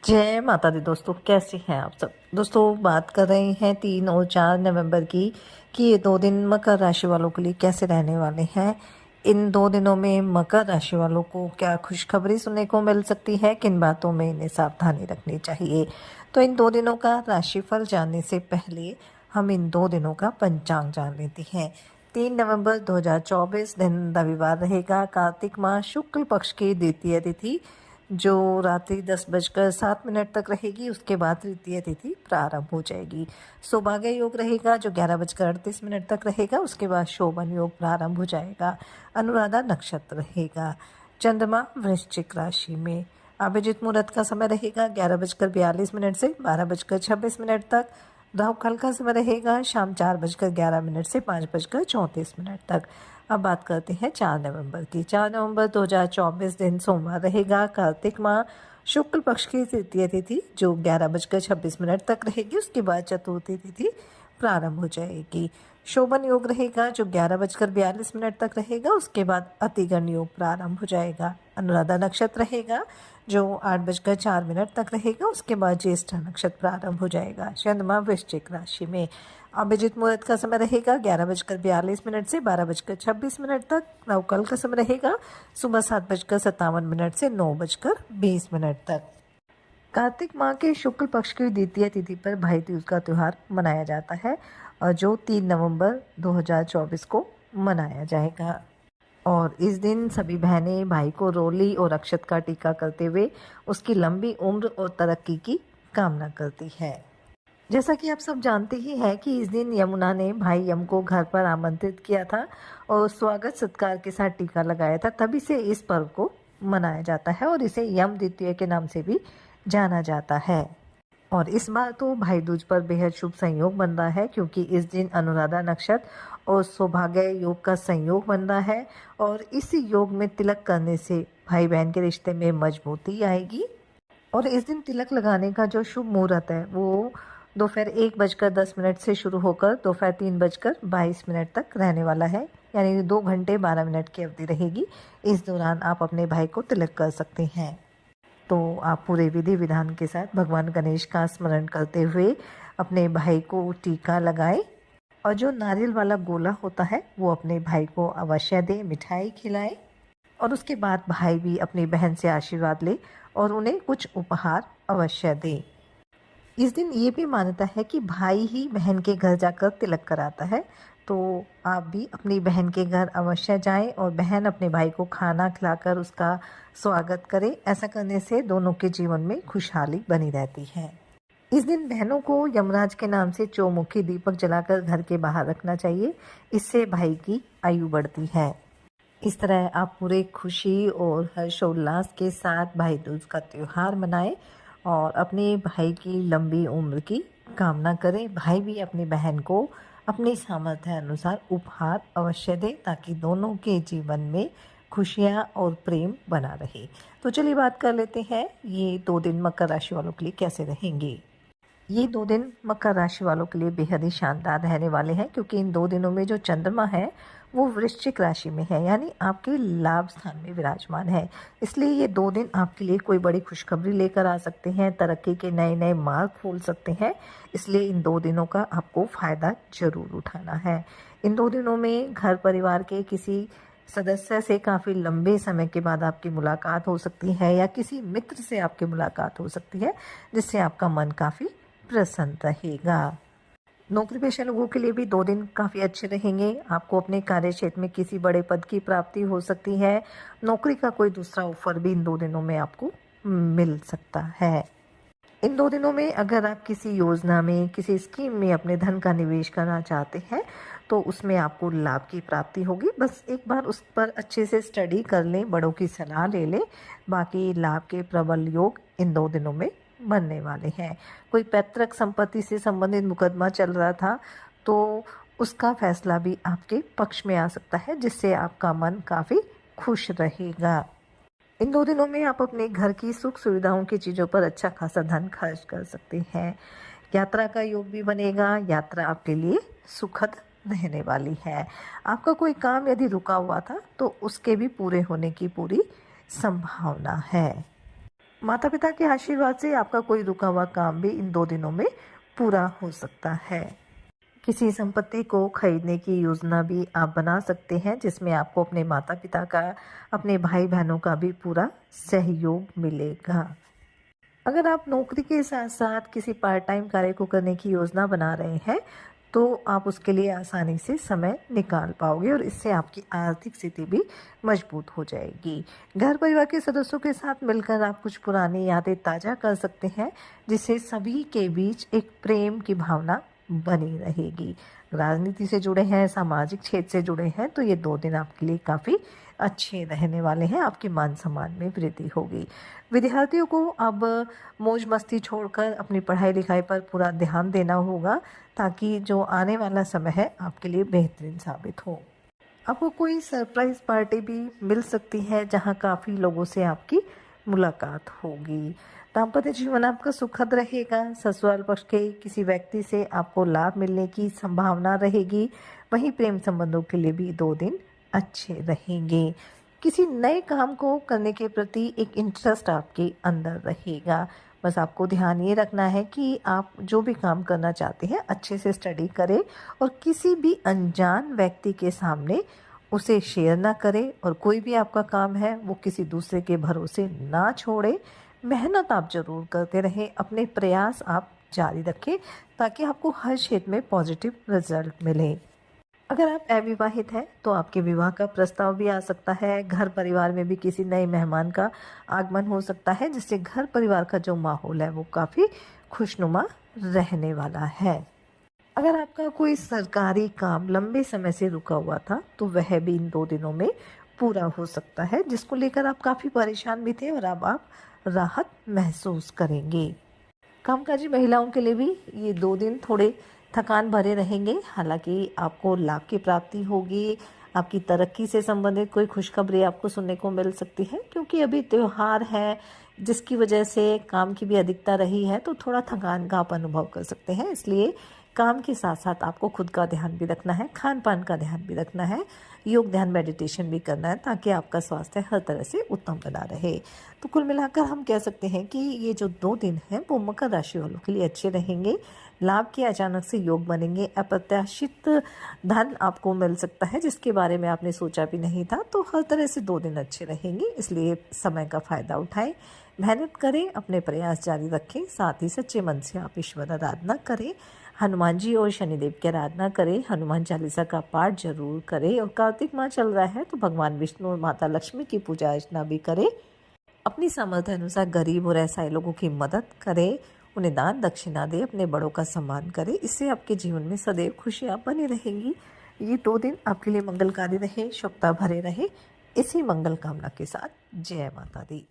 जय माता दी दोस्तों, कैसे हैं आप सब। दोस्तों, बात कर रहे हैं 3 और 4 नवंबर की कि ये 2 दिन मकर राशि वालों के लिए कैसे रहने वाले हैं। इन 2 दिनों में मकर राशि वालों को क्या खुशखबरी सुनने को मिल सकती है, किन बातों में इन्हें सावधानी रखनी चाहिए। तो इन 2 दिनों का राशिफल जानने से पहले हम इन 2 दिनों का पंचांग जान लेते हैं। 3 नवंबर 2024 दिन रविवार रहेगा। कार्तिक माह शुक्ल पक्ष की द्वितीय तिथि जो रात्रि 10:07 तक रहेगी। उसके बाद तृतीय तिथि प्रारंभ हो जाएगी। सौभाग्य योग रहेगा जो 11:38 तक रहेगा। उसके बाद शोभन योग प्रारंभ हो जाएगा। अनुराधा नक्षत्र रहेगा। चंद्रमा वृश्चिक राशि में। अभिजीत मुहूर्त का समय रहेगा 11:42 से 12:26 तक। राहु काल का समय रहेगा शाम 4:11 से 5:34 तक। अब बात करते हैं 4 नवंबर की। 4 नवंबर 2024 दिन सोमवार रहेगा। कार्तिक माह शुक्ल पक्ष की तृतीय तिथि जो 11:26 तक रहेगी। उसके बाद चतुर्थी तिथि प्रारंभ हो जाएगी। शोभन योग रहेगा जो 11:42 तक रहेगा। उसके बाद अतिगण योग प्रारंभ हो जाएगा। अनुराधा नक्षत्र रहेगा जो 8:04 तक रहेगा। उसके बाद ज्येष्ठ नक्षत्र प्रारंभ हो जाएगा। चंद्रमा वृश्चिक राशि में। अभिजीत मुहूर्त का समय रहेगा 11:42 से 12:26 तक। राहु काल का समय रहेगा सुबह 7:57 से 9:20 तक। कार्तिक माह के शुक्ल पक्ष की द्वितीय तिथि पर भाई दूज का त्यौहार मनाया जाता है और जो 3 नवंबर 2024 को मनाया जाएगा। और इस दिन सभी बहनें भाई को रोली और अक्षत का टीका करते हुए उसकी लंबी उम्र और तरक्की की कामना करती है। जैसा कि आप सब जानते ही हैं कि इस दिन यमुना ने भाई यम को घर पर आमंत्रित किया था और स्वागत सत्कार के साथ टीका लगाया था। तभी से इस पर्व को मनाया जाता है और इसे यम द्वितीया के नाम से भी जाना जाता है। और इस बार तो भाई दूज पर बेहद शुभ संयोग बन रहा है क्योंकि इस दिन अनुराधा नक्षत्र और सौभाग्य योग का संयोग बन रहा है और इस योग में तिलक करने से भाई बहन के रिश्ते में मजबूती आएगी। और इस दिन तिलक लगाने का जो शुभ मुहूर्त है वो दोपहर 1:10 से शुरू होकर दोपहर 3:22 तक रहने वाला है, यानी 2 घंटे 12 मिनट की अवधि रहेगी। इस दौरान आप अपने भाई को तिलक कर सकते हैं। तो आप पूरे विधि विधान के साथ भगवान गणेश का स्मरण करते हुए अपने भाई को टीका लगाएं और जो नारियल वाला गोला होता है वो अपने भाई को अवश्य दें, मिठाई खिलाएं और उसके बाद भाई भी अपनी बहन से आशीर्वाद ले और उन्हें कुछ उपहार अवश्य दें। इस दिन ये भी मान्यता है कि भाई ही बहन के घर जाकर तिलक कराता है, तो आप भी अपनी बहन के घर अवश्य जाएं और बहन अपने भाई को खाना खिलाकर उसका स्वागत करे। ऐसा करने से दोनों के जीवन में खुशहाली बनी रहती है। इस दिन बहनों को यमराज के नाम से चौमुखी दीपक जलाकर घर के बाहर रखना चाहिए। इससे भाई की आयु बढ़ती है। इस तरह आप पूरे खुशी और हर्षोल्लास के साथ भाई दूज का त्यौहार मनाएं और अपने भाई की लंबी उम्र की कामना करें। भाई भी अपनी बहन को अपने सामर्थ्य अनुसार उपहार अवश्य दें ताकि दोनों के जीवन में खुशियाँ और प्रेम बना रहे। तो चलिए बात कर लेते हैं ये 2 दिन मकर राशि वालों के लिए कैसे रहेंगे। ये 2 दिन मकर राशि वालों के लिए बेहद ही शानदार रहने वाले हैं क्योंकि इन 2 दिनों में जो चंद्रमा है वो वृश्चिक राशि में है, यानी आपके लाभ स्थान में विराजमान है। इसलिए ये 2 दिन आपके लिए कोई बड़ी खुशखबरी लेकर आ सकते हैं, तरक्की के नए नए मार्ग खोल सकते हैं। इसलिए इन 2 दिनों का आपको फ़ायदा ज़रूर उठाना है। इन 2 दिनों में घर परिवार के किसी सदस्य से काफ़ी लंबे समय के बाद आपकी मुलाकात हो सकती है या किसी मित्र से आपकी मुलाकात हो सकती है जिससे आपका मन काफ़ी प्रसन्न रहेगा। नौकरी पेशा लोगों के लिए भी 2 दिन काफ़ी अच्छे रहेंगे। आपको अपने कार्य क्षेत्र में किसी बड़े पद की प्राप्ति हो सकती है। नौकरी का कोई दूसरा ऑफर भी इन 2 दिनों में आपको मिल सकता है। इन 2 दिनों में अगर आप किसी योजना में, किसी स्कीम में अपने धन का निवेश करना चाहते हैं तो उसमें आपको लाभ की प्राप्ति होगी। बस एक बार उस पर अच्छे से स्टडी कर लें, बड़ों की सलाह ले लें। बाकी लाभ के प्रबल योग इन 2 दिनों में बनने वाले हैं। कोई पैतृक संपत्ति से संबंधित मुकदमा चल रहा था तो उसका फैसला भी आपके पक्ष में आ सकता है जिससे आपका मन काफ़ी खुश रहेगा। इन 2 दिनों में आप अपने घर की सुख सुविधाओं की चीज़ों पर अच्छा खासा धन खर्च कर सकते हैं। यात्रा का योग भी बनेगा। यात्रा आपके लिए सुखद रहने वाली है। आपका कोई काम यदि रुका हुआ था तो उसके भी पूरे होने की पूरी संभावना है। माता पिता के आशीर्वाद से आपका कोई रुका हुआ काम भी इन 2 दिनों में पूरा हो सकता है। किसी संपत्ति को खरीदने की योजना भी आप बना सकते हैं, जिसमें आपको अपने माता पिता का, अपने भाई बहनों का भी पूरा सहयोग मिलेगा। अगर आप नौकरी के साथ साथ किसी पार्ट टाइम कार्य को करने की योजना बना रहे हैं, तो आप उसके लिए आसानी से समय निकाल पाओगे और इससे आपकी आर्थिक स्थिति भी मजबूत हो जाएगी। घर परिवार के सदस्यों के साथ मिलकर आप कुछ पुरानी यादें ताज़ा कर सकते हैं, जिससे सभी के बीच एक प्रेम की भावना बनी रहेगी। राजनीति से जुड़े हैं, सामाजिक क्षेत्र से जुड़े हैं, तो ये 2 दिन आपके लिए काफ़ी अच्छे रहने वाले हैं। आपके मान सम्मान में वृद्धि होगी। विद्यार्थियों को अब मौज मस्ती छोड़कर अपनी पढ़ाई लिखाई पर पूरा ध्यान देना होगा, ताकि जो आने वाला समय है आपके लिए बेहतरीन साबित हो। आपको कोई सरप्राइज़ पार्टी भी मिल सकती है, जहां काफ़ी लोगों से आपकी मुलाकात होगी। दाम्पत्य जीवन आपका सुखद रहेगा। ससुराल पक्ष के किसी व्यक्ति से आपको लाभ मिलने की संभावना रहेगी। वहीं प्रेम संबंधों के लिए भी 2 दिन अच्छे रहेंगे। किसी नए काम को करने के प्रति एक इंटरेस्ट आपके अंदर रहेगा। बस आपको ध्यान ये रखना है कि आप जो भी काम करना चाहते हैं अच्छे से स्टडी करें और किसी भी अनजान व्यक्ति के सामने उसे शेयर ना करें, और कोई भी आपका काम है वो किसी दूसरे के भरोसे ना छोड़ें। मेहनत आप ज़रूर करते रहें, अपने प्रयास आप जारी रखें, ताकि आपको हर क्षेत्र में पॉजिटिव रिजल्ट मिले। अगर आप अविवाहित हैं तो आपके विवाह का प्रस्ताव भी आ सकता है। घर परिवार में भी किसी नए मेहमान का आगमन हो सकता है, जिससे घर परिवार का जो माहौल है वो काफ़ी खुशनुमा रहने वाला है। अगर आपका कोई सरकारी काम लंबे समय से रुका हुआ था, तो वह भी इन 2 दिनों में पूरा हो सकता है, जिसको लेकर आप काफ़ी परेशान भी थे और अब आप राहत महसूस करेंगे। कामकाजी महिलाओं के लिए भी ये 2 दिन थोड़े थकान भरे रहेंगे। हालांकि आपको लाभ की प्राप्ति होगी। आपकी तरक्की से संबंधित कोई खुशखबरी आपको सुनने को मिल सकती है, क्योंकि अभी त्यौहार है, जिसकी वजह से काम की भी अधिकता रही है, तो थोड़ा थकान का आप अनुभव कर सकते हैं। इसलिए काम के साथ साथ आपको खुद का ध्यान भी रखना है, खान पान का ध्यान भी रखना है, योग ध्यान मेडिटेशन भी करना है, ताकि आपका स्वास्थ्य हर तरह से उत्तम बना रहे। तो कुल मिलाकर हम कह सकते हैं कि ये जो 2 दिन हैं वो मकर राशि वालों के लिए अच्छे रहेंगे। लाभ के अचानक से योग बनेंगे। अप्रत्याशित धन आपको मिल सकता है, जिसके बारे में आपने सोचा भी नहीं था। तो हर तरह से 2 दिन अच्छे रहेंगे, इसलिए समय का फ़ायदा उठाएं, मेहनत करें, अपने प्रयास जारी रखें। साथ ही सच्चे मन से आप ईश्वर आराधना करें, हनुमान जी और शनिदेव की आराधना करें, हनुमान चालीसा का पाठ जरूर करें, और कार्तिक माह चल रहा है तो भगवान विष्णु और माता लक्ष्मी की पूजा अर्चना भी करें। अपनी सामर्थ्य अनुसार गरीब और असहाय लोगों की मदद करें, उन्हें दान दक्षिणा दें, अपने बड़ों का सम्मान करें। इससे आपके जीवन में सदैव खुशियाँ बनी रहेंगी। ये 2 दिन आपके लिए मंगलकारी रहे, शुभता भरे रहे। इसी मंगल कामना के साथ जय माता दी।